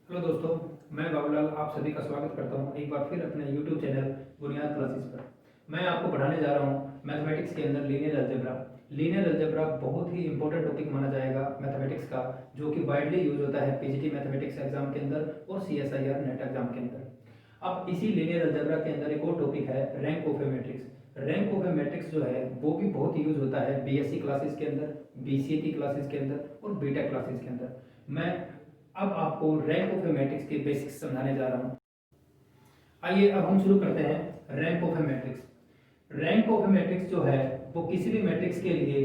Hello दोस्तों, मैं बाबूलाल आप सभी का स्वागत करता हूं एक बार फिर अपने YouTube चैनल बुनियाद क्लासेस पर। मैं आपको पढ़ाने जा रहा हूं मैथमेटिक्स के अंदर लीनियर अलजेब्रा। लीनियर अलजेब्रा बहुत ही इंपॉर्टेंट टॉपिक माना जाएगा मैथमेटिक्स का, जो कि वाइडली यूज होता है पीजीटी मैथमेटिक्स एग्जाम के अंदर और CSIR नेट एग्जाम के अंदर। अब इसी लीनियर अलजेब्रा के अंदर एक और टॉपिक है rank of A matrix. Rank of A matrix जो है वो भी बहुत यूज होता है BSc क्लासेस के अंदर, BCA क्लासेस के अंदर और बीटेक क्लासेस के अंदर। मैं अब आपको रैंक ऑफ ए मैट्रिक्स के बेसिक्स समझाने जा रहा हूं। आइए अब हम शुरू करते हैं rank of A matrix. Rank of A matrix जो है वो किसी भी मैट्रिक्स के लिए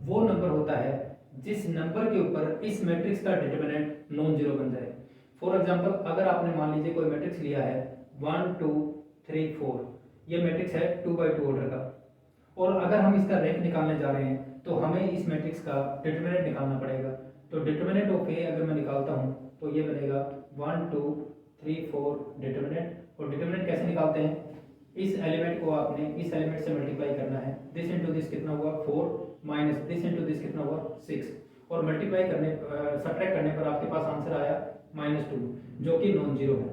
वो नंबर होता है जिस नंबर के ऊपर इस मैट्रिक्स का डिटरमिनेंट नॉन जीरो बन जाए। फॉर एग्जांपल, अगर आपने मान लीजिए कोई मैट्रिक्स लिया है 1 2 3 4, ये मैट्रिक्स है 2x2 ऑर्डर का, और अगर हम इसका रैंक निकालने जा रहे हैं तो हमें इस मैट्रिक्स का डिटरमिनेंट निकालना पड़ेगा। तो डिटरमिनेंट ऑफ ए अगर मैं निकालता हूं तो ये बनेगा 1 2 3 4 डिटरमिनेंट। और डिटरमिनेंट कैसे निकालते हैं, इस एलिमेंट को आपने इस एलिमेंट से मल्टीप्लाई करना है। दिस इंटू दिस कितना हुआ 4, माइनस दिस इंटू दिस कितना हुआ 6, और मल्टीप्लाई करने सब्ट्रैक्ट करने पर आपके पास आंसर आया -2, जो कि नॉन जीरो है।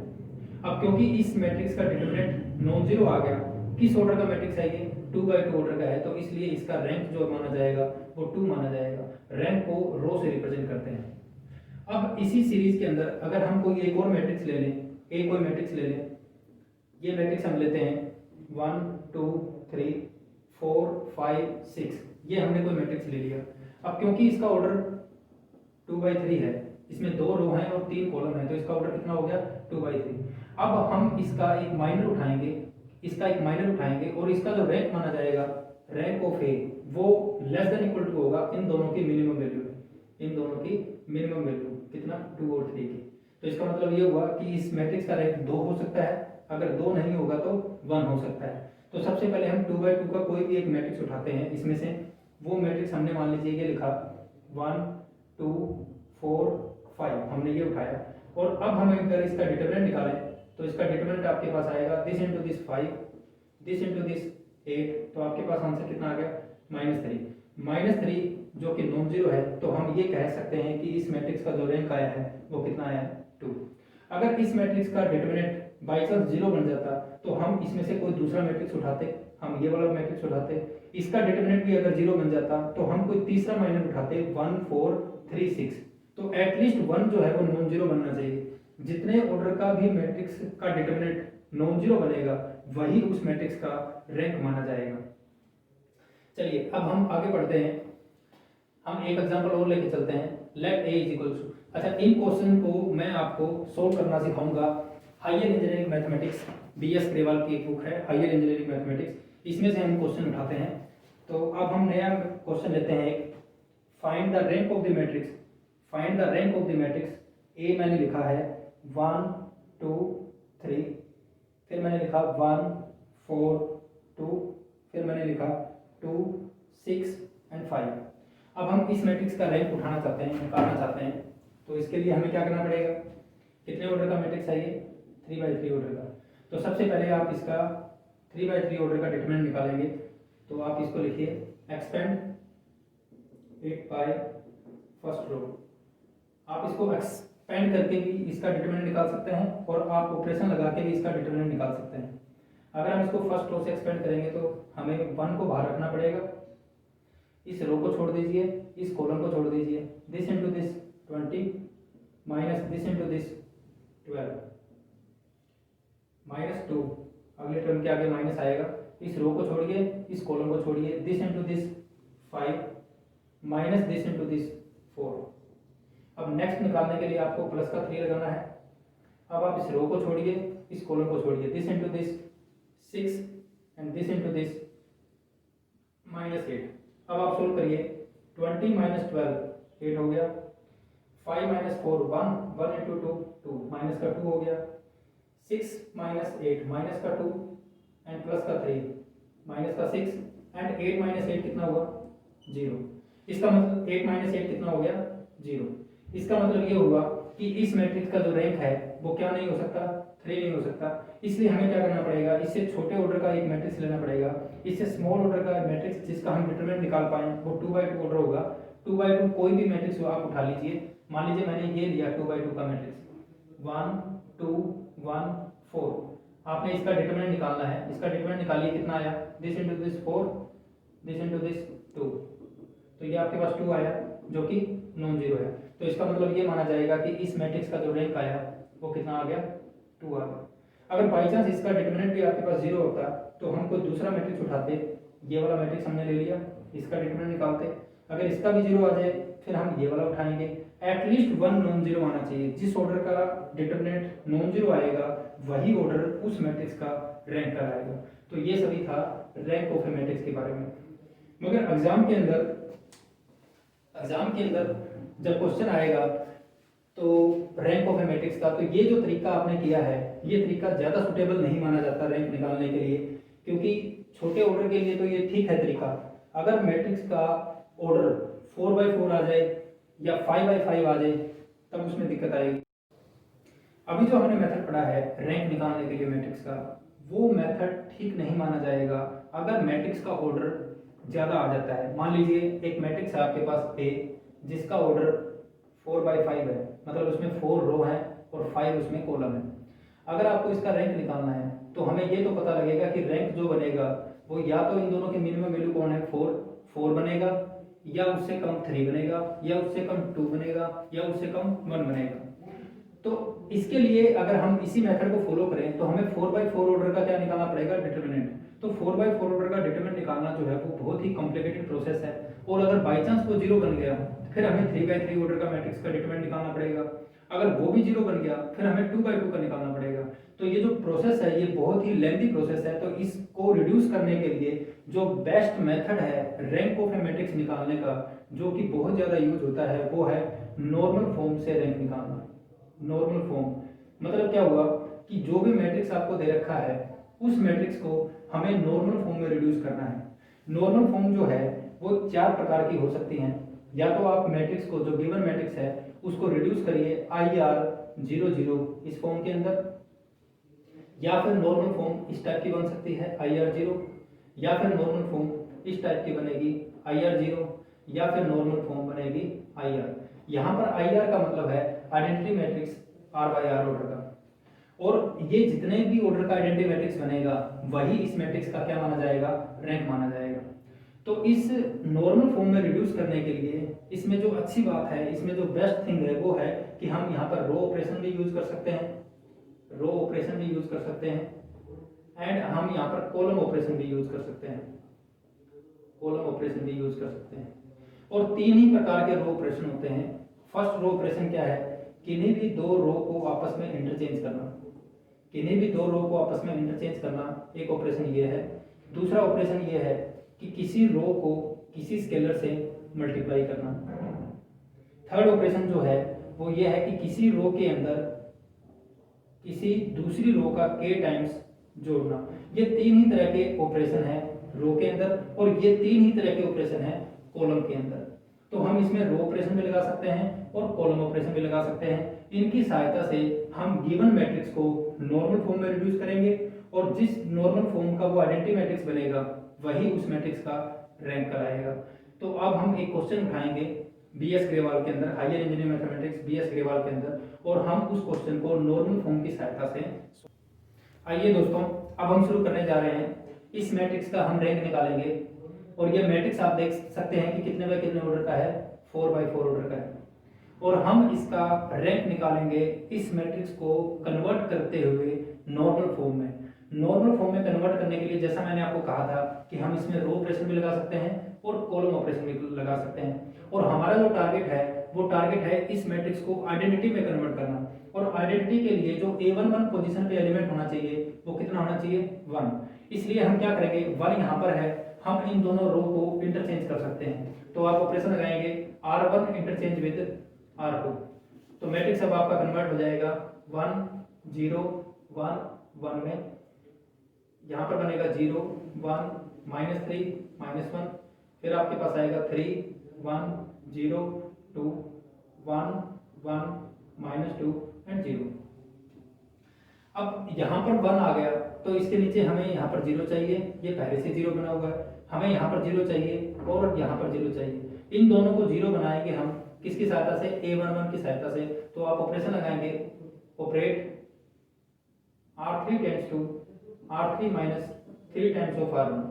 अब क्योंकि इस मैट्रिक्स का डिटरमिनेंट नॉन जीरो आ गया, किस ऑर्डर का मैट्रिक्स है ये 2x2 ऑर्डर का है, तो इसलिए इसका रैंक जो माना जाएगा वो 2 माना जाएगा। रैंक को रो से रिप्रेजेंट करते हैं। अब इसी सीरीज के अंदर अगर हम कोई एक और मैट्रिक्स ले लें, एक कोई मैट्रिक्स ले लें, ये मैट्रिक्स हम लेते हैं 1 2 3 4 5 6, ये हमने कोई मैट्रिक्स ले लिया। अब क्योंकि इसका ऑर्डर 2/3 है, इसमें 2 रो हैं और 3 कॉलम है, तो इसका ऑर्डर कितना हो गया 2/3। अब हम इसका एक माइनर उठाएंगे, इसका एक माइनर उठाएंगे और इसका जो रैंक माना जाएगा रैंक ऑफ ए वो लेस देन इक्वल टू होगा इन दोनों की मिनिमम वैल्यू, इन दोनों की मिनिमम वैल्यू कितना 2 और 3 की। तो इसका मतलब ये हुआ कि इस मैट्रिक्स का रैंक 2 हो सकता है, अगर 2 नहीं होगा तो 1 हो सकता है। तो सबसे पहले हम 2x2 का कोई भी एक मैट्रिक्स उठाते हैं, इसमें से वो मैट्रिक्स हमने मान लीजिए ये लिखा 1 2 4 5, हमने ये उठाया। और अब हम अगर इसका डिटरमिनेंट निकालें तो इसका डिटरमिनेंट आपके पास आएगा this into this 5, this into this 8, तो आपके पास आंसर कितना आ गया -3 जो कि नॉन जीरो है। तो हम ये कह सकते हैं कि इस मैट्रिक्स का जो रैंक आया है वो कितना आया है 2। अगर इस मैट्रिक्स का डिटरमिनेंट बाई चांस 0 बन जाता तो हम इसमें से कोई दूसरा मैट्रिक्स उठाते, हम ये वाला मैट्रिक्स उठाते, इसका डिटरमिनेंट भी अगर 0 बन जाता तो हम कोई तीसरा माइनर उठाते 1 4 3 6, तो एटलीस्ट 1 जो है वो नॉन जीरो बनना चाहिए। जितने ऑर्डर का भी मैट्रिक्स का डिटरमिनेंट नॉन जीरो बनेगा वही उस मैट्रिक्स का रैंक माना जाएगा। चलिए अब हम आगे बढ़ते हैं, हम एक एग्जांपल और लेके चलते हैं। Let A is equal to, अच्छा इन क्वेश्चन को मैं आपको सोल्व करना सिखाऊंगा। Higher engineering mathematics BS Grewal की एक बुक है हायर इंजीनियरिंग मैथमेटिक्स, इसमें से हम क्वेश्चन उठाते हैं। तो अब हम नया क्वेश्चन लेते हैं एक, find the rank of the matrix. Find the rank of the matrix A मैंने लिखा है 1 2 3, फिर मैंने लिखा 1 4 2, फिर मैंने लिखा 2 6 एंड 5। अब हम इस मैट्रिक्स का रैंक उठाना चाहते हैं, निकालना चाहते हैं, तो इसके लिए हमें क्या करना पड़ेगा, कितने ऑर्डर का मैट्रिक्स है ये 3/3 ऑर्डर का। तो सबसे पहले आप इसका 3/3 ऑर्डर का डिटरमिनेंट निकालेंगे। तो आप इसको लिखिए expand it by first row. आप इसको एक्सपेंड करके भी इसका डिटरमिनेंट निकाल सकते हैं और आप ऑपरेशन लगा के भी इसका डिटरमिनेंट निकाल सकते हैं। अगर हम इसको फर्स्ट रो से एक्सपेंड करेंगे तो हमें 1 को बाहर रखना पड़ेगा, इस रो को छोड़ दीजिए, इस कॉलम को छोड़ दीजिए, this into this 20 minus this into this 12 -2, अगले टर्म के आगे माइनस आएगा, इस रो को छोड़िए, इस कॉलम को छोड़िए, this into this 5 minus this into this 4। अब नेक्स्ट निकालने के लिए आपको प्लस का 3 लगाना है। अब आप इस रो को छोड़िए, इस कॉलम को छोड़िए, this into this 6 and this into this -8। अब आप सोल्व करिए, 20 माइनस 12 8 हो गया, 5 माइनस 4 1, 1 इंटू 2 2, माइनस का 2 हो गया, 6 माइनस 8 माइनस का 2 एंड प्लस का 3 माइनस का 6 एंड 8 माइनस 8 कितना हुआ 0। इसका मतलब 8 माइनस 8 कितना हो गया 0। इसका मतलब ये हुआ कि इस मैट्रिक्स का जो रैंक है वो क्या नहीं हो सकता 3 नहीं हो सकता। इसलिए हमें क्या करना पड़ेगा, इससे छोटे ऑर्डर का एक मैट्रिक्स लेना पड़ेगा, इससे स्मॉल ऑर्डर का मैट्रिक्स जिसका हम डिटरमिनेंट निकाल पाए वो 2/2 ऑर्डर होगा। 2/2 कोई भी मैट्रिक्स हो आप उठा लीजिए, मान लीजिए मैंने ये लिया 2/2 का मैट्रिक्स, 1 2 1 4। आपने इसका डिटरमिनेंट निकालना है। इसका डिटरमिनेंट निकालिए, कितना आया, this into this 4, this into this 2, तो ये आपके पास 2 आया जो कि नॉन जीरो है। तो इसका मतलब ये माना जाएगा कि इस मैट्रिक्स का जो रैंक आया वो कितना आ गया, 2 आ गया। अगर बाई चांस इसका डिटरमिनेंट भी आपके पास 0 होता तो हम कोई दूसरा मैट्रिक्स उठाते, ये वाला मैट्रिक्स हमने ले लिया, इसका डिटरमिनेंट निकालते, अगर इसका भी 0 आ जाए फिर हम ये वाला उठाएंगे। एटलीस्ट 1 नॉन जीरो आना चाहिए। जिस ऑर्डर का डिटरमिनेंट नॉन जीरो आएगा वही ऑर्डर उस मैट्रिक्स का रैंक कराएगा। तो ये सभी था रैंक ऑफ ए मैट्रिक्स के बारे में। मगर एग्जाम के अंदर जब क्वेश्चन आएगा तो रैंक ऑफ ए मैट्रिक्स का, तो ये जो तरीका आपने किया है ये तरीका ज़्यादा सुटेबल नहीं माना जाता रैंक निकालने के लिए, क्योंकि छोटे ऑर्डर के लिए तो ये ठीक है तरीका। अगर मैट्रिक्स का ऑर्डर 4x4 आ जाए या 5x5 आ जाए तब उसमें दिक्कत आएगी। अभी जो हमने मेथड पढ़ा है रैंक निकालने के लिए मैट्रिक्स का, वो मेथड ठीक नहीं माना जाएगा अगर मैट्रिक्स का ऑर्डर ज़्यादा आ जाता है। मान लीजिए एक मैट्रिक्स है आपके पास ए जिसका ऑर्डर 4x5 है, मतलब उसमें 4 रो है और 5 उसमें कॉलम है। अगर आपको इसका रैंक निकालना है तो हमें ये तो पता लगेगा कि रैंक जो बनेगा वो या तो इन दोनों की मिनिमम वैल्यू कौन है, 4 बनेगा, या उससे कम 3 बनेगा, या उससे कम 2 बनेगा, या उससे कम 1 बनेगा। तो इसके लिए अगर हम इसी मेथड को फॉलो करें तो हमें 4x4 ऑर्डर का क्या निकालना पड़ेगा, डिटरमिनेंट। तो 4x4 ऑर्डर का डिटरमिनेंट निकालना जो है वो बहुत ही कॉम्प्लिकेटेड प्रोसेस है, और अगर बाई चांस वो 0 बन गया फिर हमें 3x3 ऑर्डर का मैट्रिक्स का डिटरमिनेंट निकालना पड़ेगा। अगर वो भी 0 बन गया फिर हमें 2x2 का निकालना पड़ेगा। तो ये जो प्रोसेस है ये बहुत ही लेंथी प्रोसेस है। तो इसको रिड्यूस करने के लिए जो बेस्ट मेथड है रैंक ऑफ ए मैट्रिक्स निकालने का, जो कि बहुत ज़्यादा यूज होता है, वो है नॉर्मल फॉर्म से रैंक निकालना। नॉर्मल फॉर्म मतलब क्या हुआ कि जो भी मैट्रिक्स आपको दे रखा है उस मैट्रिक्स को हमें नॉर्मल फॉर्म में रिड्यूस करना है। नॉर्मल फॉर्म जो है वो 4 प्रकार की हो सकती हैं। या तो आप मैट्रिक्स को, जो गिवन मैट्रिक्स है उसको रिड्यूस करिए IR00 इस फॉर्म के अंदर, या फिर नॉर्मल फॉर्म इस टाइप की बन सकती है IR0, या फिर नॉर्मल फॉर्म इस टाइप की बनेगी IR0, या फिर नॉर्मल फॉर्म बनेगी IR। यहाँ पर IR का मतलब है आइडेंटिटी मैट्रिक्स R/R ऑर्डर का, और ये जितने भी ऑर्डर का आइडेंटिटी मैट्रिक्स बनेगा वही इस मैट्रिक्स का क्या माना जाएगा, रैंक माना जाएगा। तो इस नॉर्मल फॉर्म में रिड्यूस करने के लिए इसमें जो अच्छी बात है, इसमें जो बेस्ट थिंग है वो है कि हम यहाँ पर रो ऑपरेशन भी यूज कर सकते हैं, रो ऑपरेशन भी यूज कर सकते हैं, एंड हम यहाँ पर कॉलम ऑपरेशन भी यूज कर सकते हैं, कॉलम ऑपरेशन भी यूज कर सकते हैं। और 3 ही प्रकार के रो ऑपरेशन होते हैं। फर्स्ट रो ऑपरेशन क्या है, किन्हीं भी 2 रो को आपस में इंटरचेंज करना, किन्हीं भी 2 रो को आपस में इंटरचेंज करना एक ऑपरेशन ये है। दूसरा ऑपरेशन ये है कि किसी रो को किसी स्केलर से मल्टीप्लाई करना। थर्ड ऑपरेशन जो है वो ये है कि किसी रो के अंदर किसी दूसरी रो का k टाइम्स जोड़ना। ये 3 ही तरह के ऑपरेशन है रो के अंदर, और ये 3 ही तरह के ऑपरेशन है कॉलम के अंदर। तो हम इसमें रो ऑपरेशन भी लगा सकते हैं और कॉलम ऑपरेशन भी लगा सकते हैं। इनकी सहायता से हम गिवन मैट्रिक्स को नॉर्मल फॉर्म में रिड्यूस करेंगे, और जिस नॉर्मल फॉर्म का वो आइडेंटिटी मैट्रिक्स बनेगा वही उस मैट्रिक्स का रैंक कराएगा। तो अब हम एक क्वेश्चन उठाएंगे BS ग्रेवाल के अंदर, higher engineering mathematics BS Grewal के अंदर, और हम उस क्वेश्चन को नॉर्मल फॉर्म की सहायता से। आइए दोस्तों, अब हम शुरू करने जा रहे हैं। इस मैट्रिक्स का हम रैंक निकालेंगे, और ये मैट्रिक्स आप देख सकते हैं कि कितने बाय कितने ऑर्डर का है, 4x4 ऑर्डर का है, और हम इसका रैंक निकालेंगे इस मैट्रिक्स को कन्वर्ट करते हुए नॉर्मल फॉर्म में। नॉर्मल फॉर्म में कन्वर्ट करने के लिए जैसा मैंने आपको कहा था कि हम इसमें रो ऑपरेशन भी लगा सकते हैं और कॉलम ऑपरेशन भी लगा सकते हैं, और हमारा जो टारगेट है वो टारगेट है इस मैट्रिक्स को आइडेंटिटी में कन्वर्ट करना। और आइडेंटिटी के लिए जो A11 पोजीशन पे एलिमेंट होना चाहिए वो कितना होना चाहिए, 1। इसलिए हम क्या करेंगे, 1 यहाँ पर है, हम इन दोनों रो को इंटरचेंज कर सकते हैं। तो आप ऑपरेशन लगाएंगे R1 इंटरचेंज विद R2, तो मैट्रिक्स अब आपका कन्वर्ट हो जाएगा 1 0 1 1 में। यहाँ पर बनेगा 0 1 -3 -1, फिर आपके पास आएगा 3 1 0 2 1 1 -2 एंड 0। अब यहाँ पर 1 आ गया तो इसके नीचे हमें यहाँ पर 0 चाहिए, ये पहले से 0 बना हुआ है, हमें यहाँ पर 0 चाहिए और यहाँ पर 0 चाहिए। इन दोनों को 0 बनाएंगे हम किसकी सहायता से, A11 की सहायता से। तो आप ऑपरेशन लगाएंगे, operate R3 tends to R3 minus 3 times of R1,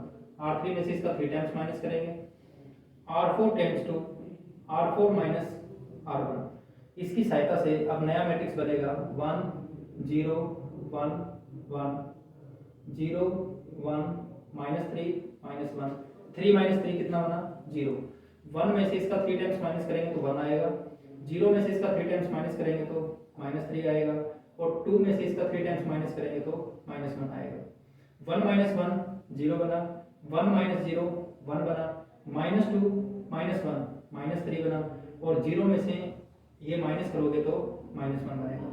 R3 में से इसका 3 टाइम्स माइनस करेंगे, R4 tends to R4 minus R1। इसकी सहायता से अब नया मैट्रिक्स बनेगा 1 0 1 1 0 1 -3 -1, 3 -3 कितना बना 0। 1 में से इसका 3 टाइम्स माइनस करेंगे तो 1 आएगा, 0 में से इसका 3 टाइम्स माइनस करेंगे तो -3 आएगा, और 2 में से इसका 3 टाइम्स माइनस करेंगे तो -1 आएगा। 1 -1 0 बना, 1 -0 1 बना, -2 -1 -3 बना, और 0 में से ये माइनस करोगे तो -1 बनेगा।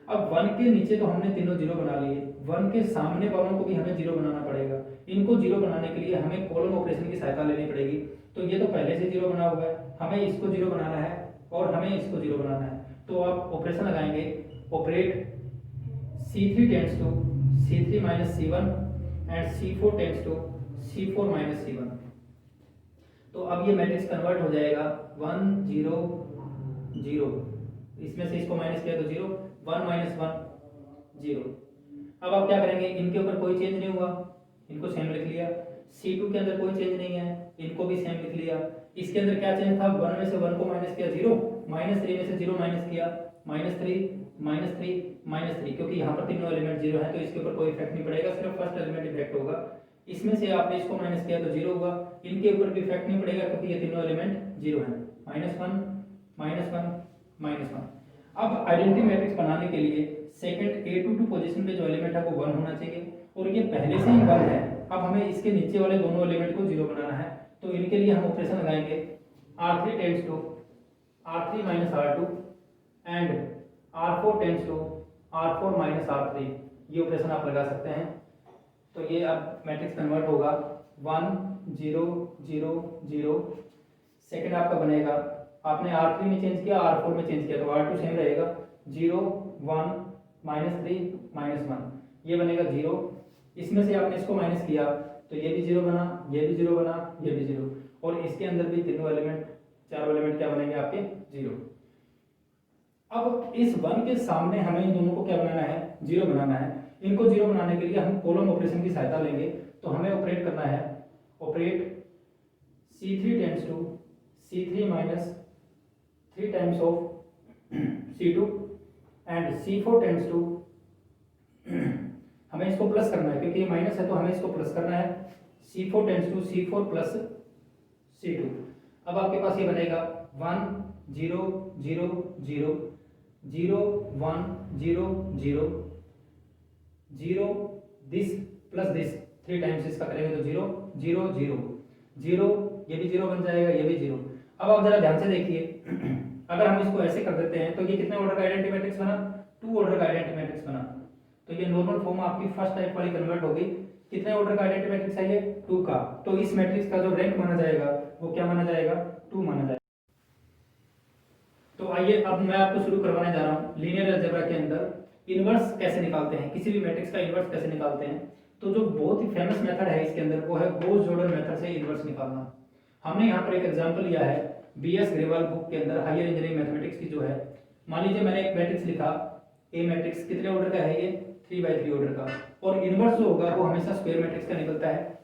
अब 1 के नीचे तो हमने तीनों 0 बना लिए, 1 के सामने वालों को भी हमें 0 बनाना पड़ेगा। इनको 0 बनाने के लिए हमें कॉलम ऑपरेशन की सहायता लेनी पड़ेगी। तो ये तो पहले से 0 बना हुआ है, हमें इसको 0 बनाना है और हमें इसको 0 बनाना है। तो आप ऑपरेशन लगाएंगे, operate C3 tends to C3 minus C1 and C4 tends to C4 minus C1। तो अब ये मैट्रिक्स कन्वर्ट हो जाएगा 1 0 0, इसमें से इसको माइनस किया तो 0, 1 -1 0। अब आप क्या करेंगे, इनके ऊपर कोई चेंज नहीं हुआ, इनको सेम लिख लिया। C2 के अंदर कोई चेंज नहीं है, इनको भी सेम लिख लिया। इसके अंदर क्या चेंज था, 1 में से 1 को माइनस किया 0, -3 में से 0 माइनस किया -3 -3 -3, क्योंकि यहाँ पर तीनों एलिमेंट 0 है तो इसके ऊपर कोई इफेक्ट नहीं पड़ेगा, सिर्फ फर्स्ट एलिमेंट इफेक्ट होगा। इसमें से आपने इसको माइनस किया तो 0 हुआ, इनके ऊपर भी इफेक्ट नहीं पड़ेगा क्योंकि ये तीनों एलिमेंट 0 है। -1 -1 अब आइडेंटिटी मैट्रिक्स बनाने के लिए सेकंड A22 पोजीशन पे जो एलिमेंट है वो 1 होना चाहिए, और ये पहले से ही 1 है। अब हमें इसके नीचे वाले दोनों एलिमेंट को 0 बनाना है, तो इनके लिए हम ऑपरेशन लगाएंगे R3 tends to R3 minus R2 and R4 tends to R4 minus R3। ये ऑपरेशन आप लगा सकते हैं। तो ये अब मैट्रिक्स कन्वर्ट होगा 1 0 0 0। सेकंड आपका बनेगा, आपने R3 में चेंज किया, R4 में चेंज किया तो R2 सेम रहेगा, 0 1 -3 -1, ये बनेगा 0। इसमें से आपने इसको माइनस किया तो ये भी 0 बना, ये भी 0 बना, ये भी 0, और इसके अंदर भी तीनों एलिमेंट, चारों एलिमेंट क्या बनेंगे आपके 0। अब इस 1 के सामने हमें इन दोनों को क्या बनाना है, 0 बनाना है। इनको 0 बनाने के लिए हम कॉलम ऑपरेशन की सहायता लेंगे। तो हमें ऑपरेट करना है, operate C3 tends to C3 minus 3 times of C2 and C4 tends to, हमें इसको प्लस करना है क्योंकि ये माइनस है तो हमें इसको प्लस करना है, C4 tends to C4 plus C2। अब आपके पास ये बनेगा 1 0 0 0 0 1 0 0 0 दिस प्लस दिस 3 टाइम्स इसका करेंगे तो 0 0 0 0, ये भी 0 बन जाएगा, ये भी 0। अब आप जरा ध्यान से देखिए, अगर हम इसको ऐसे कर देते हैं तो ये कितने ऑर्डर का आइडेंटिटी मैट्रिक्स बना, 2 ऑर्डर का आइडेंटिटी मैट्रिक्स बना। तो ये नॉर्मल फॉर्म आपकी फर्स्ट टाइप वाली कन्वर्ट होगी। कितने ऑर्डर का आइडेंटिटी मैट्रिक्स है ये, 2 का। तो इस मैट्रिक्स का जो रैंक माना जाएगा वो क्या माना जाएगा, 2 माना जाएगा। तो आइए अब मैं आपको शुरू करवाने जा रहा हूँ लीनियर अलजेब्रा के अंदर इनवर्स कैसे निकालते हैं, किसी भी मैट्रिक्स का इनवर्स कैसे निकालते हैं। तो जो बहुत ही फेमस मेथड है इसके अंदर वो है गॉस जॉर्डन मेथड से इनवर्स निकालना। हमने यहाँ पर एक एग्जांपल लिया है BS ग्रेवाल बुक के अंदर हायर इंजीनियरिंग मैथमेटिक्स की जो है। मान लीजिए मैंने एक मैट्रिक्स लिखा, ए मैट्रिक्स कितने ऑर्डर का है, ये 3/3 ऑर्डर का, और इनवर्स जो होगा वो हमेशा स्क्वायर मैट्रिक्स का निकलता है।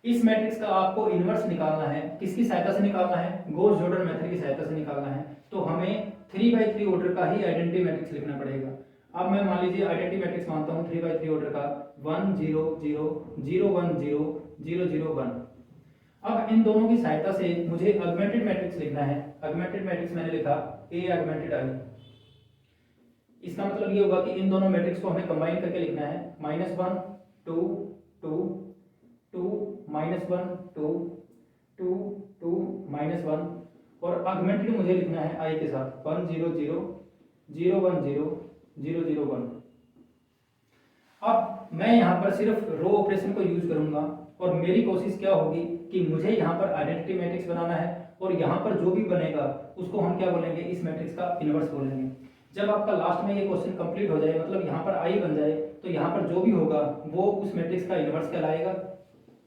इस मैट्रिक्स का आपको इनवर्स निकालना है, किसकी सहायता से निकालना है, गॉस जॉर्डन मेथड की सहायता से निकालना है। तो हमें 3/3 ऑर्डर का ही आइडेंटिटी मैट्रिक्स लिखना पड़ेगा। अब मैं मान लीजिए आइडेंटिटी मैट्रिक्स मानता हूँ 3/3 ऑर्डर का 1 0 0 0 1 0 0 0 1। अब इन दोनों की सहायता से मुझे ऑगमेंटेड मैट्रिक्स लिखना है। ऑगमेंटेड मैट्रिक्स मैंने लिखा A ऑगमेंटेड I। इसका मतलब ये होगा कि इन दोनों मैट्रिक्स को हमें कंबाइन करके लिखना है, -1 2 2 2 -1 2 2 2 -1, और ऑगमेंटेड मुझे लिखना है I के साथ 1 0 0 0 1 0 0 0 1। अब मैं यहाँ पर सिर्फ रो ऑपरेशन को यूज करूंगा और मेरी कोशिश क्या होगी कि मुझे यहाँ पर आइडेंटिटी मैट्रिक्स बनाना है, और यहाँ पर जो भी बनेगा उसको हम क्या बोलेंगे, इस मैट्रिक्स का इनवर्स बोलेंगे। जब आपका लास्ट में ये क्वेश्चन कंप्लीट हो जाए, मतलब यहाँ पर I बन जाए, तो यहाँ पर जो भी होगा वो उस मैट्रिक्स का इनवर्स कहलाएगा,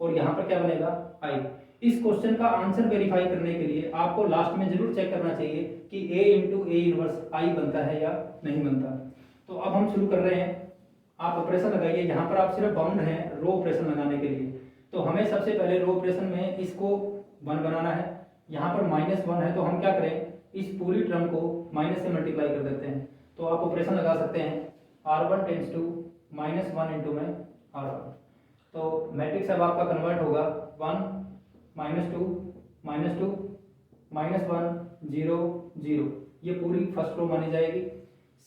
और यहाँ पर क्या बनेगा I। इस क्वेश्चन का आंसर वेरीफाई करने के लिए आपको लास्ट में जरूर चेक करना चाहिए कि A into A inverse I बनता है या नहीं बनता। तो अब हम शुरू कर रहे हैं। आप ऑपरेशन लगाइए, यहाँ पर आप सिर्फ बाउंड हैं रो ऑपरेशन लगाने के लिए। तो हमें सबसे पहले रो ऑपरेशन में इसको 1 बनाना है। यहाँ पर -1 है तो हम क्या करें, इस पूरी टर्म को माइनस से मल्टीप्लाई कर देते हैं। तो आप ऑपरेशन लगा सकते हैं R1 टेंड्स टू -1 इंटू में R1। तो मैट्रिक्स अब आपका कन्वर्ट होगा 1 -2 -2 -1 0 0। ये पूरी फर्स्ट रो मानी जाएगी।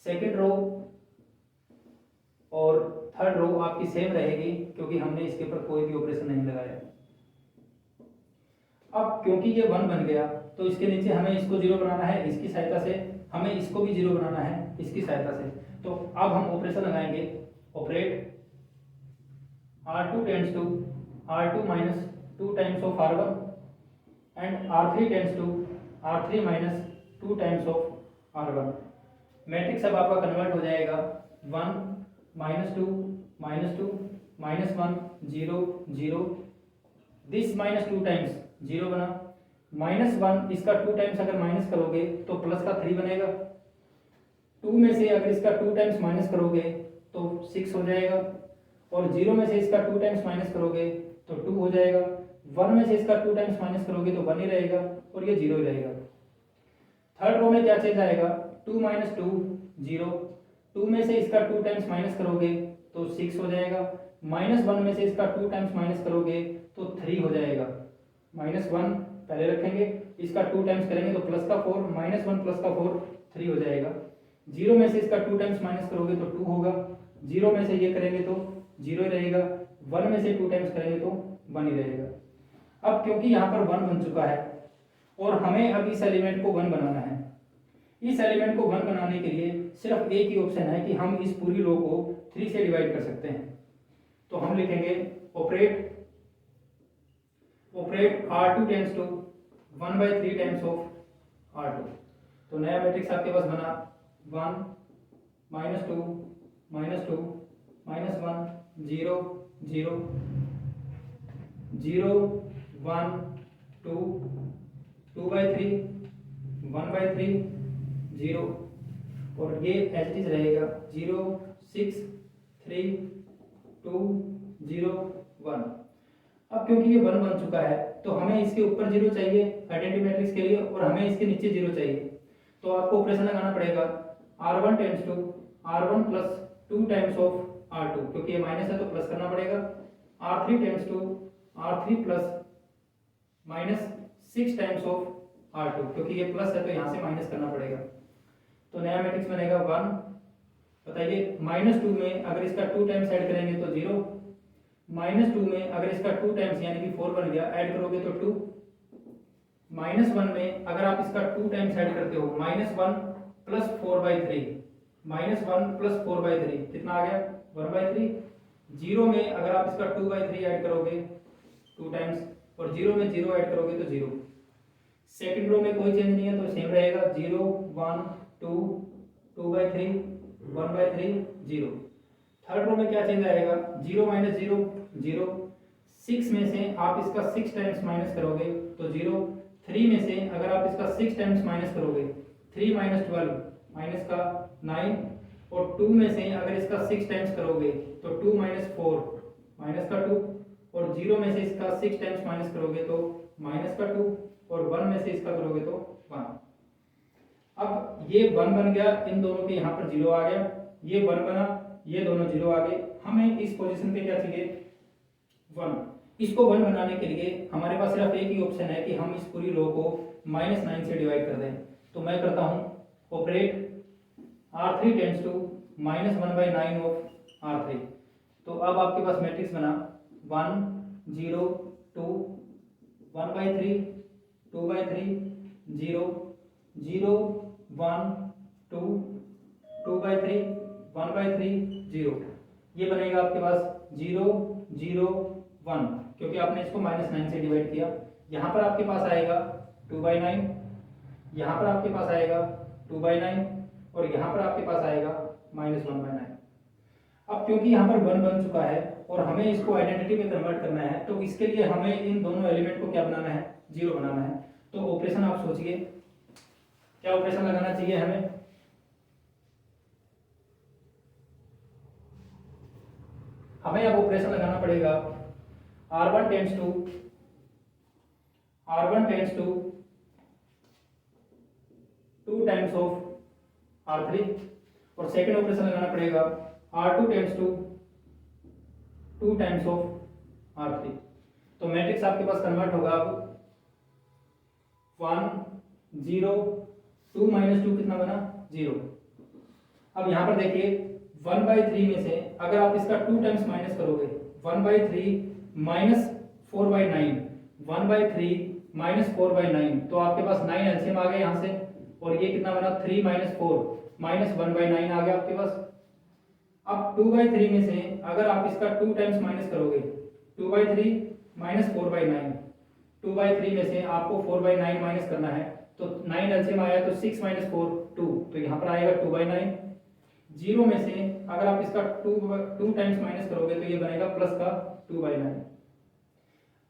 सेकंड रो और थर्ड रो आपकी सेम रहेगी क्योंकि हमने इसके ऊपर कोई भी ऑपरेशन नहीं लगाया। अब क्योंकि ये 1 बन गया तो इसके नीचे हमें इसको 0 बनाना है इसकी सहायता से, हमें इसको भी 0 बनाना है इसकी सहायता से। तो अब हम ऑपरेशन लगाएंगे, operate R2 tends to R2 minus 2 times of R1 and R3 tends to R3 minus 2 times of R1। Matrix अब आपका कन्वर्ट हो जाएगा 1 -2 -2 -1 0 0। दिस -2 टाइम्स 0 बना, -1 इसका 2 टाइम्स अगर माइनस करोगे तो प्लस का 3 बनेगा। 2 में से अगर इसका 2 टाइम्स माइनस करोगे तो 6 हो जाएगा, और 0 में से इसका 2 टाइम्स माइनस करोगे तो 2 हो जाएगा। 1 में से इसका 2 टाइम्स माइनस करोगे तो 1 ही रहेगा और ये 0 ही रहेगा। थर्ड रो में क्या चेंज आएगा, 2 - 2 0। 2 में से इसका 2 टाइम्स माइनस करोगे तो 6 हो जाएगा। -1 में से इसका 2 टाइम्स माइनस करोगे तो 3 हो जाएगा। -1 पहले रखेंगे, इसका 2 टाइम्स करेंगे तो प्लस का 4, -1 प्लस का 4 3 हो जाएगा। 0 में से इसका 2 टाइम्स माइनस करोगे तो 2 होगा। 0 में से ये करेंगे तो 0 ही रहेगा। 1 में से 2 टाइम्स करेंगे तो 1 ही रहेगा। अब क्योंकि यहाँ पर 1 बन चुका है और हमें अब इस एलिमेंट को 1 बनाना है, इस एलिमेंट को 1 बनाने के लिए सिर्फ एक ही ऑप्शन है कि हम इस पूरी रो को 3 से डिवाइड कर सकते हैं। तो हम लिखेंगे operate R2 tends to 1/3 times of R2। तो नया मैट्रिक्स आपके पास बना 1 -2 -2 -1 0 0 0 1 2 2/3 1/3 0, और ये एच डी रहेगा 0 6 3 2 0 1। अब क्योंकि ये 1 बन चुका है तो हमें इसके ऊपर 0 चाहिए आइडेंटिटी मैट्रिक्स के लिए और हमें इसके नीचे 0 चाहिए। तो आपको ऑपरेशन लगाना पड़ेगा R1 tends to R1 plus 2 times of R2, क्योंकि ये माइनस है तो प्लस करना पड़ेगा। R3 tends to R3 plus -6 times of R2, क्योंकि ये प्लस है तो यहाँ से माइनस करना पड़ेगा। तो नया मैट्रिक्स बनेगा 1। बताइए -2 में अगर इसका 2 टाइम्स ऐड करेंगे तो 0, -2 में अगर इसका 2 टाइम्स यानी कि 4 बन गया ऐड करोगे तो 2, -1 में अगर आप इसका 2 टाइम्स ऐड करते हो -1 प्लस 4/3, -1 प्लस 4/3 कितना आ गया 1/3। 0 में अगर आप इसका 2/3 ऐड करोगे 2 टाइम्स, और 0 में 0 ऐड करोगे तो 0। सेकंड रो में कोई चेंज नहीं है तो सेम रहेगा 0 1 2 2/3 1/3 0। थर्ड रो में क्या चेंज आएगा, 0 - 0 0। 6 में से आप इसका 6 टाइम्स माइनस करोगे तो 0। 3 में से अगर आप इसका 6 टाइम्स माइनस करोगे 3 - 12 माइनस का 9, और 2 में से अगर इसका 6 टाइम्स करोगे तो 2 - 4 माइनस का 2, और 0 में से इसका 6 टाइम्स माइनस करोगे तो माइनस का 2, और 1 में से इसका करोगे तो 1। अब ये 1 बन गया, इन दोनों के यहाँ पर 0 आ गया, ये 1 बना, ये दोनों 0 आ गए। हमें इस पोजीशन पे क्या चाहिए 1। इसको 1 बनाने के लिए हमारे पास सिर्फ एक ही ऑप्शन है कि हम इस पूरी रो को -9 से डिवाइड कर दें। तो मैं करता हूँ operate R3 tends to -1/9 of R3। तो अब आपके पास मैट्रिक्स बना 1 0 2 1/3 2/3 0 0 1 2 2/3 1/3 0। ये बनेगा आपके पास 0 0 1, क्योंकि आपने इसको -9 से डिवाइड किया। यहाँ पर आपके पास आएगा 2/9, यहाँ पर आपके पास आएगा 2/9, और यहाँ पर आपके पास आएगा -1/9। अब क्योंकि यहाँ पर 1 बन चुका है और हमें इसको आइडेंटिटी में कन्वर्ट करना है, तो इसके लिए हमें इन दोनों एलिमेंट को क्या बनाना है 0 बनाना है। तो ऑपरेशन आप सोचिए क्या ऑपरेशन लगाना चाहिए हमें। हमें अब ऑपरेशन लगाना पड़ेगा R1 tends to 2 times of R3 और सेकेंड ऑपरेशन लगाना पड़ेगा R2 tends to 2 times of R3। तो मैट्रिक्स आपके पास कन्वर्ट होगा अब 1 0 2 माइनस 2 कितना बना 0। अब यहाँ पर देखिए 1/3 में से अगर आप इसका 2 टाइम्स माइनस करोगे 1/3 माइनस 4/9 1/3 माइनस 4/9 तो आपके पास 9 एलसीएम आ गया यहाँ से और ये कितना बना 3 माइनस 4 माइनस 1/9 आ गया आपके पास। अब 2/3 में से अगर आप इसका 2 टाइम्स माइनस करोगे 2/3 माइनस 4/9 2/3 में से आपको 4/9 माइनस करना है तो 9 एलसीएम आया तो 6 माइनस 4 2 तो यहाँ पर आएगा 2/9। 0 में से अगर आप इसका 2 टाइम्स माइनस करोगे तो ये बनेगा प्लस का 2/9।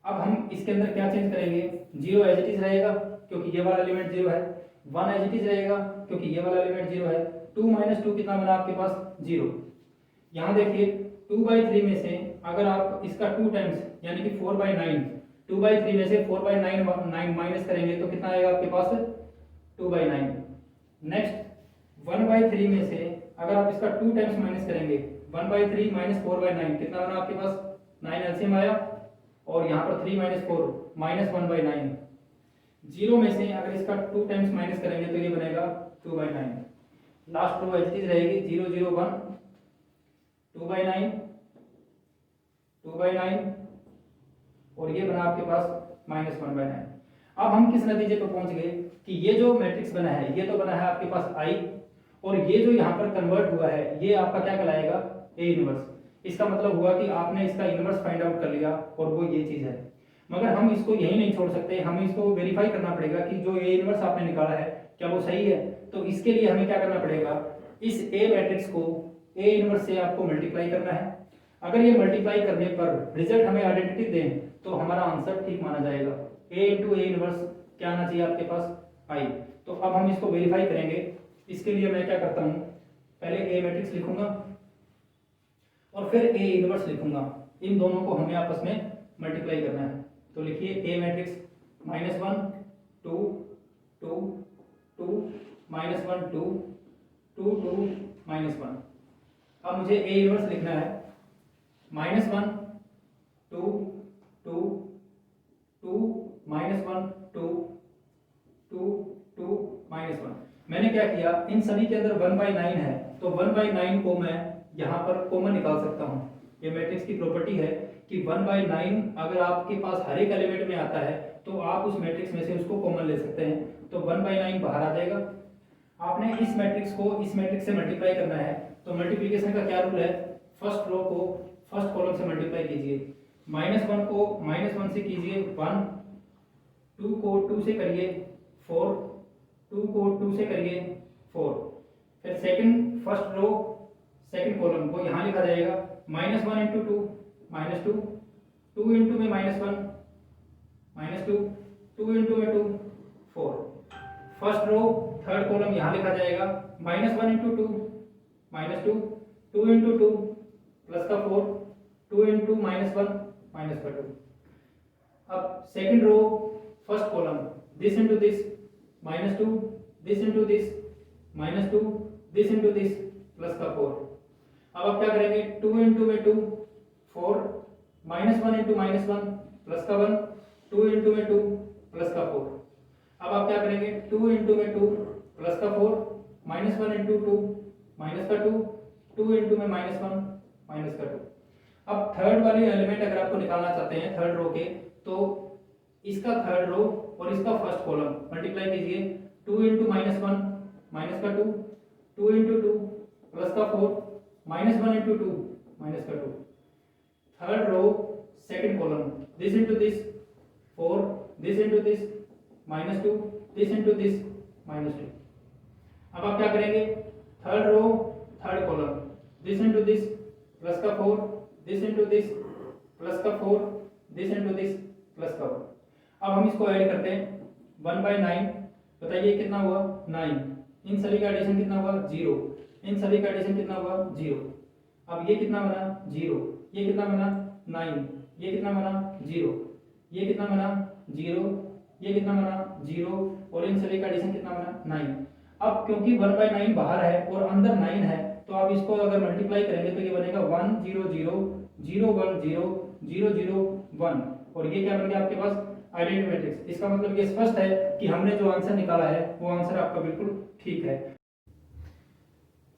अब हम इसके अंदर क्या चेंज करेंगे 0 एज इट इज रहेगा क्योंकि ये वाला एलिमेंट 0 है 1 एज इट इज रहेगा क्योंकि ये वाला एलिमेंट 0 है 2 माइनस 2 कितना बना आपके पास 0। यहाँ देखिए 2/3 में से अगर आप इसका 2 टाइम्स यानी कि 4/9 2/3 में से 4/9 माइनस करेंगे तो कितना आएगा आपके पास 2/9। नेक्स्ट 1/3 में से अगर आप इसका 2 टाइम्स माइनस करेंगे 1/3 माइनस 4/9 कितना बना आपके पास 9 एलसीएम आया और यहाँ पर 3 माइनस 4 माइनस 1/9। 0 में से अगर इसका 2 टाइम्स माइनस करेंगे तो ये बनेगा 2/9। Last row as it is रहेगी 0 0 1 2/9 और ये बना आपके पास माइनस 1/9। अब हम किस नतीजे पर पहुंच गए कि ये जो मैट्रिक्स बना है ये तो बना है आपके पास I और ये जो यहाँ पर कन्वर्ट हुआ है ये आपका क्या कहलाएगा A इनवर्स। इसका मतलब हुआ कि आपने इसका इनवर्स फाइंड आउट कर लिया और वो ये चीज है। मगर हम इसको यही नहीं छोड़ सकते, हमें इसको वेरीफाई करना पड़ेगा कि जो A इनवर्स आपने निकाला है क्या वो सही है। तो इसके लिए हमें क्या करना पड़ेगा इस A मैट्रिक्स को A इनवर्स से आपको मल्टीप्लाई करना है। अगर ये मल्टीप्लाई करने पर रिजल्ट हमें आइडेंटिटी दें तो हमारा आंसर ठीक माना जाएगा। A इंटू A इनवर्स क्या आना चाहिए आपके पास I। तो अब हम इसको वेरीफाई करेंगे। इसके लिए मैं क्या करता हूँ पहले A मैट्रिक्स लिखूंगा और फिर A इनवर्स लिखूंगा। इन दोनों को हमें आपस में मल्टीप्लाई करना है। तो लिखिए A मैट्रिक्स -1 2 2 2 -1 2 2 2 -1। अब मुझे A इनवर्स लिखना है -1 2 2 2 -1 2 2 2 -1। मैंने क्या किया इन सभी के अंदर 1/9 है तो 1/9 को मैं यहाँ पर कॉमन निकाल सकता हूँ। ये मैट्रिक्स की प्रॉपर्टी है कि 1/9 अगर आपके पास हर एक एलिमेंट में आता है तो आप उस मैट्रिक्स में से उसको कॉमन ले सकते हैं। तो 1/9 बाहर आ जाएगा। आपने इस मैट्रिक्स को इस मैट्रिक्स से मल्टीप्लाई करना है तो मल्टीप्लिकेशन का क्या रूल है फर्स्ट रो को फर्स्ट कॉलम से मल्टीप्लाई कीजिए। -1 को -1 से कीजिए 1 2 को 2 से करिए 4 2 को 2 से करिए 4। फिर second first row second column को यहाँ लिखा जाएगा -1 इंटू 2 -2 2 इंटू में -1 -2 2 इंटू में 2 4। फर्स्ट रो थर्ड कॉलम यहाँ लिखा जाएगा -1 इंटू 2 -2 2 इंटू 2 प्लस का 4 2 इंटू -1 माइनस का 2। अब second row first column this into this -2 this into this -2 this into this plus का 4। अब आप क्या करेंगे 2 इंटू में 2 4 -1 इंटू -1 प्लस का 1 2 इंटू में 2 प्लस का 4। अब आप क्या करेंगे 2 इंटू में 2 प्लस का 4 -1 इंटू 2 माइनस का 2 2 इंटू में -1 माइनस का 2। अब थर्ड वाली एलिमेंट अगर आपको निकालना चाहते हैं थर्ड रो के तो इसका थर्ड रो और इसका फर्स्ट कॉलम मल्टीप्लाई कीजिए 2 इंटू -1 माइनस का 2 2 इंटू 2 प्लस का 4 -1 इंटू 2 माइनस का 2। Third row second column this into this 4 this into this -2 this into this -2। अब आप क्या करेंगे third row third column this into this plus का 4 दिस इंटू दिस प्लस का 4 this into this plus का 4। अब हम इसको ऐड करते हैं 1/9 बताइए कितना हुआ 9। इन सभी का एडिशन कितना हुआ 0। इन सभी का एडिशन कितना हुआ 0। अब ये कितना बना 0 ये कितना बना 9, ये कितना बना 0, ये कितना बना 0, ये कितना बना 0 और इन सभी का एडिशन कितना बना 9। अब क्योंकि 1/9 बाहर है और अंदर 9 है तो आप इसको अगर मल्टीप्लाई करेंगे तो ये बनेगा 1 0 0 0 1 0 0 0 1 और ये क्या बन गया आपके पास आइडेंटिटी मैट्रिक्स। इसका मतलब ये स्पष्ट है कि हमने जो आंसर निकाला है वो आंसर आपका बिल्कुल ठीक है।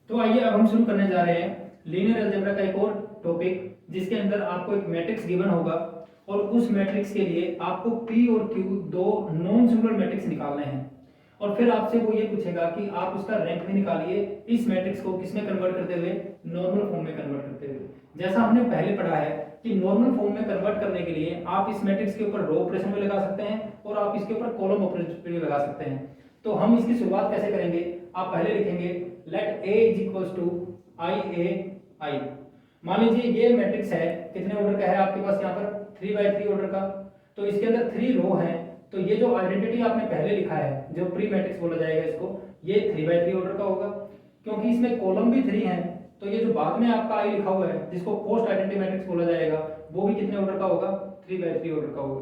तो आइए अब हम शुरू करने जा रहे हैं लीनियर अलजेब्रा का एक और टॉपिक जिसके अंदर आपको एक मैट्रिक्स गिवन होगा और उस मैट्रिक्स के लिए आपको P और Q दो नॉन सिंगुलर मैट्रिक्स निकालने हैं और फिर आपसे वो ये पूछेगा कि आप उसका रैंक भी निकालिए इस मैट्रिक्स को किसमें कन्वर्ट करते हुए नॉर्मल फॉर्म में कन्वर्ट करते हुए। जैसा हमने पहले पढ़ा है कि नॉर्मल फॉर्म में कन्वर्ट करने के लिए आप इस मैट्रिक्स के ऊपर रो ऑपरेशन भी लगा सकते हैं और आप इसके ऊपर कॉलम ऑपरेशन भी लगा सकते हैं। तो हम इसकी शुरुआत कैसे करेंगे, आप पहले लिखेंगे let A is equals to I मान लीजिए ये मैट्रिक्स है कितने ऑर्डर का है आपके पास यहाँ पर 3/3 ऑर्डर का, तो इसके अंदर 3 रो हैं। तो ये जो आइडेंटिटी आपने पहले लिखा है जो प्री मैट्रिक्स बोला जाएगा इसको, ये 3/3 ऑर्डर का होगा क्योंकि इसमें कॉलम भी 3 है। तो ये जो बाद में आपका आई लिखा हुआ है जिसको पोस्ट आइडेंटिटी मैट्रिक्स बोला जाएगा वो भी कितने ऑर्डर का होगा 3/3 ऑर्डर का होगा।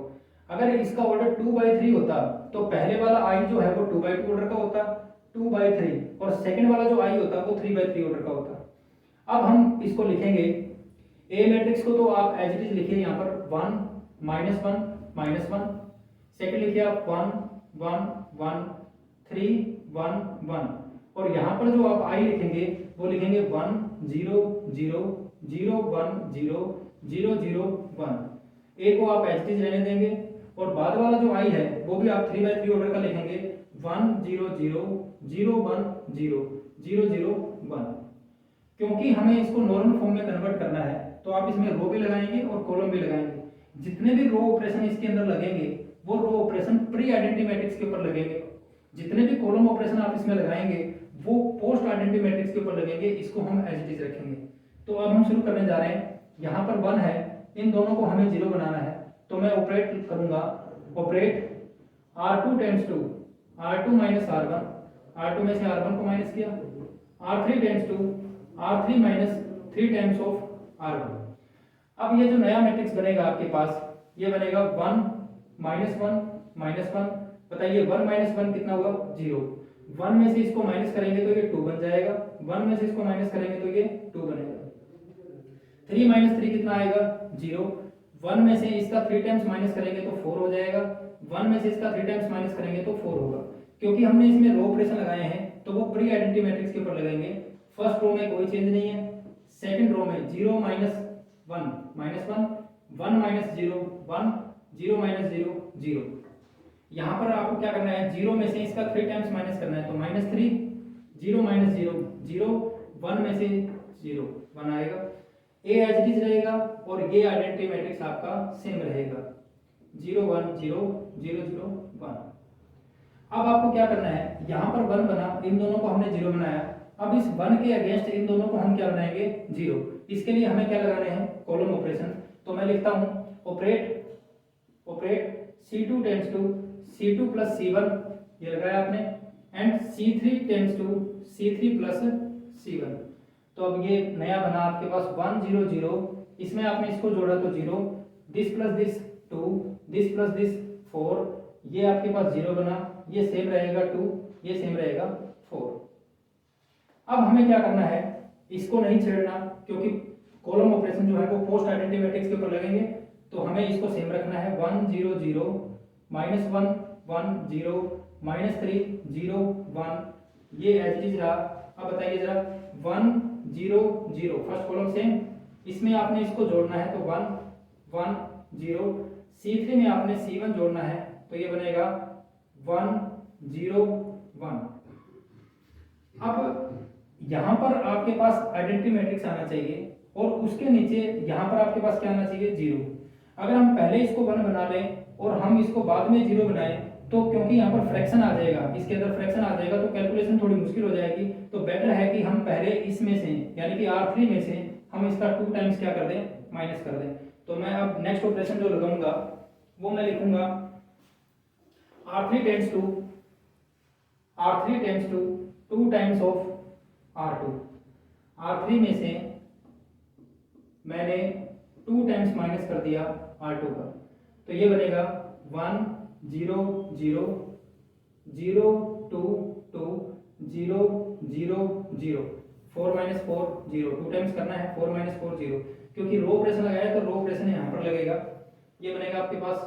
अगर इसका ऑर्डर 2/3 होता तो पहले वाला आई जो है वो 2/2 ऑर्डर का होता 2/3 और सेकंड वाला जो आई होता वो 3/3 ऑर्डर का होता। अब हम इसको लिखेंगे ए मैट्रिक्स को तो आप एज इट इज लिखिए यहाँ पर 1 -1 -1, सेकंड लिखिए आप 1 1 1 3 1 1 और यहाँ पर जो आप आई लिखेंगे वो लिखेंगे 1 0 0 0 1 0 0 0 1। ए को आप एज इट इज रहने देंगे और बाद वाला जो आई है वो भी आप 3/3 ऑर्डर का लिखेंगे 1 0 0 0 1 0 0 0 1। क्योंकि हमें इसको नॉर्मल फॉर्म में कन्वर्ट करना है तो आप इसमें रो भी लगाएंगे और कॉलम भी लगाएंगे। जितने भी रो ऑपरेशन इसके अंदर लगेंगे वो row operation pre identity matrix के ऊपर लगेंगे। जितने भी कॉलम ऑपरेशन आप इसमें लगाएंगे वो पोस्ट आइडेंटिटी मैट्रिक्स के ऊपर लगेंगे। इसको हम एज इट इज रखेंगे। तो अब हम शुरू करने जा रहे हैं। यहाँ पर 1 है, इन दोनों को हमें 0 बनाना है तो मैं ऑपरेट करूंगा, operate R2 tends to R2 minus R1, R2 में से R1 को माइनस किया, R3 tends to R3 minus 3 times of R1। अब ये जो नया मैट्रिक्स बनेगा आपके पास ये बनेगा 1 -1 -1। बताइए 1 -1 कितना हुआ 0। 1 में से इसको माइनस करेंगे तो ये 2 बन जाएगा, 1 में से इसको माइनस करेंगे तो ये 2 बनेगा। 3 - 3 कितना आएगा 0। 1 में से इसका 3 टाइम्स माइनस करेंगे तो 4 हो जाएगा, 1 में से इसका 3 टाइम्स माइनस करेंगे तो 4 होगा। क्योंकि हमने इसमें रो ऑपरेशन लगाए हैं तो वो प्री आइडेंटिटी मैट्रिक्स के ऊपर लगाएंगे। फर्स्ट रो में कोई चेंज नहीं है, सेकंड रो में 0 -1 -1 1 -0 1 0 -0 0। यहाँ पर आपको क्या करना है 0 में से इसका 3 टाइम्स माइनस करना है तो -3 0 -0 0 1 में से 0 1 आएगा। ए एज इट इज रहेगा और ये आइडेंटिटी मैट्रिक्स आपका सेम रहेगा 0 1 0 0 0 1। अब आपको क्या करना है यहाँ पर 1 बना, इन दोनों को हमने 0 बनाया। अब इस 1 के अगेंस्ट इन दोनों को हम क्या बनाएंगे 0। इसके लिए हमें क्या लगाने हैं कॉलम ऑपरेशन। तो मैं लिखता हूं operate C2 tends to C2 plus C1 ये लगाया आपने and C3 tends to C3 plus C1। तो अब ये नया बना आपके पास 1 0 0, इसमें आपने इसको जोड़ा तो 0, this plus this 2, this plus this 4, ये आपके पास 0 बना, ये सेम रहेगा 2, ये सेम रहेगा 4। अब हमें क्या करना है इसको नहीं छेड़ना क्योंकि कॉलम ऑपरेशन जो है वो पोस्ट आइडेंटिटी मैट्रिक्स के ऊपर लगेंगे। तो हमें इसको सेम रखना है 1 0 0 -1 1 0 -3 0 1, ये एज इट इज रहा। अब बताइए जरा 1 0 0 फर्स्ट कॉलम सेम, इसमें आपने इसको जोड़ना है तो 1 1 0, C3 में आपने C1 जोड़ना है तो ये बनेगा 1 0 1। अब यहाँ पर आपके पास आइडेंटिटी मैट्रिक्स आना चाहिए और उसके नीचे यहाँ पर आपके पास क्या आना चाहिए 0। अगर हम पहले इसको 1 बना लें और हम इसको बाद में 0 बनाएं तो क्योंकि यहाँ पर फ्रैक्शन आ जाएगा, इसके अंदर फ्रैक्शन आ जाएगा तो कैलकुलेशन थोड़ी मुश्किल हो जाएगी। तो बेटर है कि हम पहले इसमें से यानी कि R3 में से हम इसका 2 टाइम्स क्या कर दें माइनस कर दें। तो मैं अब नेक्स्ट ऑपरेशन जो लगाऊंगा वो मैं लिखूंगा R3 tends to 2 times of R2। R3 में से मैंने 2 टाइम्स माइनस कर दिया R2 का, तो ये बनेगा 1 0 0 0 2 2 0 0 0 4 माइनस 4 0, 2 टाइम्स करना है 4 माइनस 4 0, क्योंकि रो ऑपरेशन लगाया तो रो ऑपरेशन यहाँ पर लगेगा। ये बनेगा आपके पास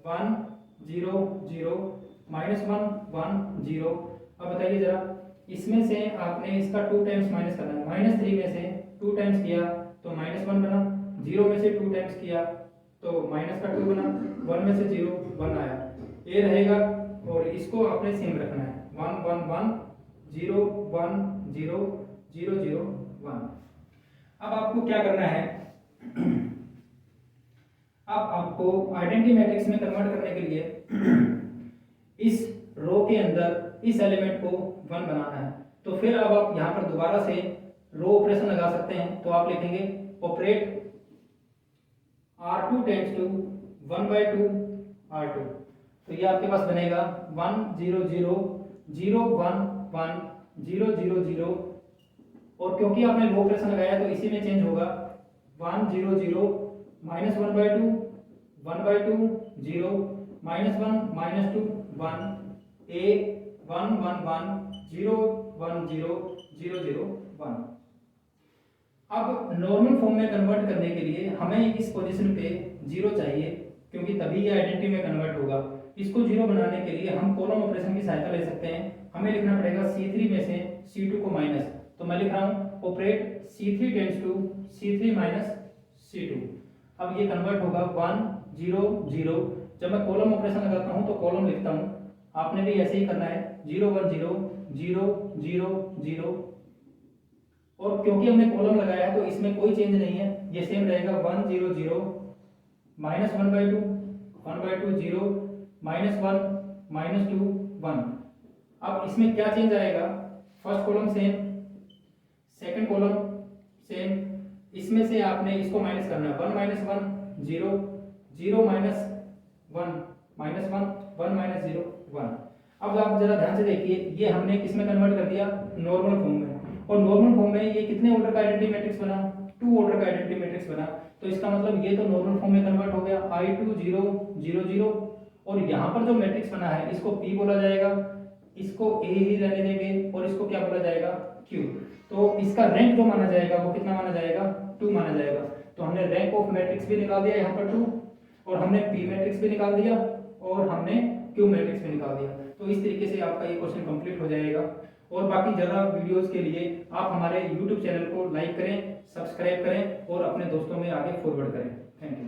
1 0 0 माइनस 1 1 0। अब बताइए जरा, इसमें से आपने इसका 2 टाइम्स माइनस करना है, माइनस 3 में से 2 टाइम्स किया तो माइनस 1 बना, 0 में से 2 टाइम्स किया तो माइनस का 2 बना, 1 में से 0 1 आया, ये रहेगा। और इसको आपने सेम रखना है 1 1 1 0 1 0 0 0 1। अब आपको क्या करना है, अब आपको आइडेंटिटी मैट्रिक्स में कन्वर्ट करने के लिए इस रो के अंदर इस एलिमेंट को 1 बनाना है। तो फिर अब आप यहाँ पर दोबारा से रो ऑपरेशन लगा सकते हैं, तो आप लिखेंगे operate R2 tends to 1/2 R2, तो ये आपके पास बनेगा 1 0 0 0 1 1 0 0 0, और क्योंकि आपने रो ऑपरेशन लगाया तो इसी में चेंज होगा 1 0 0 माइनस 1/2 1/2 0 माइनस 1 माइनस 2 1 a 1 1 1 0 1 0 0 0 1। अब नॉर्मल फॉर्म में कन्वर्ट करने के लिए हमें इस पोजीशन पे 0 चाहिए, क्योंकि तभी ये आइडेंटिटी में कन्वर्ट होगा। इसको 0 बनाने के लिए हम कॉलम ऑपरेशन की सहायता ले सकते हैं। हमें लिखना पड़ेगा C3 में से C2 को माइनस, तो मैं लिख रहा हूँ operate C3 tends to C3 minus C2। अब ये कन्वर्ट होगा 1 0 0, जब मैं कॉलम ऑपरेशन लगाता हूँ तो कॉलम लिखता हूँ, आपने भी ऐसे ही करना है 0 1 0 0 0 0, और क्योंकि हमने कॉलम लगाया है तो इसमें कोई चेंज नहीं है, ये सेम रहेगा 1 0 0 माइनस 1/2 1/2 0 माइनस 1 माइनस 2 1। अब इसमें क्या चेंज आएगा, first column same, second column same, इसमें से आपने इसको माइनस करना है 1 माइनस 1 0 0 माइनस 1 माइनस 1 1 माइनस 0 1। अब आप जरा ध्यान से देखिए, ये हमने किस में कन्वर्ट कर दिया, नॉर्मल फॉर्म में, और नॉर्मल फॉर्म में ये कितने ऑर्डर का आइडेंटिटी मैट्रिक्स बना, 2 ऑर्डर का आइडेंटिटी मैट्रिक्स बना। तो इसका मतलब ये तो नॉर्मल फॉर्म में कन्वर्ट हो गया I2 0 0 0, और यहाँ पर जो मैट्रिक्स बना है इसको P बोला जाएगा, इसको A ही रहने देंगे, और इसको क्या बोला जाएगा Q। तो इसका रैंक जो माना जाएगा वो कितना माना जाएगा, 2 माना जाएगा। तो हमने रैंक ऑफ मैट्रिक्स भी निकाल दिया यहाँ पर 2, और हमने P मैट्रिक्स भी निकाल दिया, और हमने Q मैट्रिक्स भी निकाल दिया। तो इस तरीके से आपका ये क्वेश्चन कंप्लीट हो जाएगा। और बाकी ज़्यादा वीडियोस के लिए आप हमारे YouTube चैनल को लाइक करें, सब्सक्राइब करें और अपने दोस्तों में आगे फॉरवर्ड करें। Thank you.